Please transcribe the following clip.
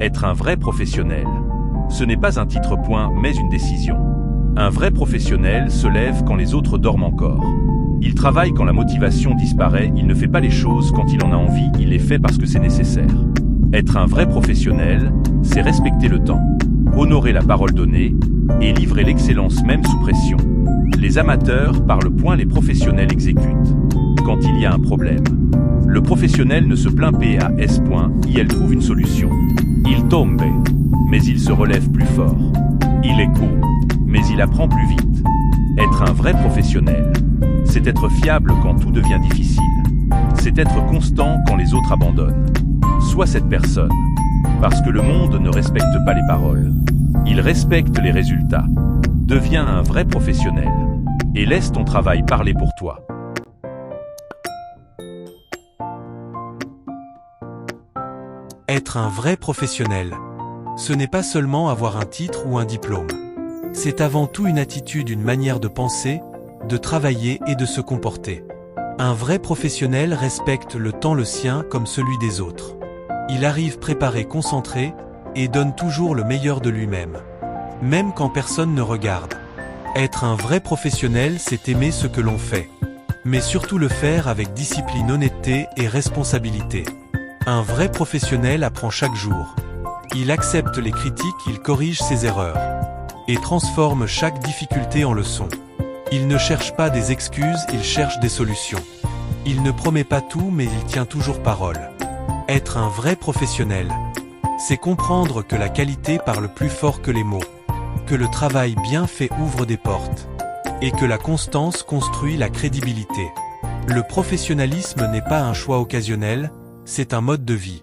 Être un vrai professionnel. Ce n'est pas un titre point, mais une décision. Un vrai professionnel se lève quand les autres dorment encore. Il travaille quand la motivation disparaît, il ne fait pas les choses quand il en a envie, il les fait parce que c'est nécessaire. Être un vrai professionnel, c'est respecter le temps, honorer la parole donnée et livrer l'excellence même sous pression. Les amateurs parlent point, les professionnels exécutent. Quand il y a un problème, le professionnel ne se plaint pas, il trouve une solution. Il tombe, mais il se relève plus fort. Il écoute, mais il apprend plus vite. Être un vrai professionnel, c'est être fiable quand tout devient difficile. C'est être constant quand les autres abandonnent. Sois cette personne, parce que le monde ne respecte pas les paroles. Il respecte les résultats. Deviens un vrai professionnel et laisse ton travail parler pour toi. Être un vrai professionnel, ce n'est pas seulement avoir un titre ou un diplôme. C'est avant tout une attitude, une manière de penser, de travailler et de se comporter. Un vrai professionnel respecte le temps le sien comme celui des autres. Il arrive préparé, concentré, et donne toujours le meilleur de lui-même. Même quand personne ne regarde. Être un vrai professionnel, c'est aimer ce que l'on fait. Mais surtout le faire avec discipline, honnêteté et responsabilité. Un vrai professionnel apprend chaque jour. Il accepte les critiques, il corrige ses erreurs. Et transforme chaque difficulté en leçon. Il ne cherche pas des excuses, il cherche des solutions. Il ne promet pas tout, mais il tient toujours parole. Être un vrai professionnel, c'est comprendre que la qualité parle plus fort que les mots, que le travail bien fait ouvre des portes, et que la constance construit la crédibilité. Le professionnalisme n'est pas un choix occasionnel, c'est un mode de vie.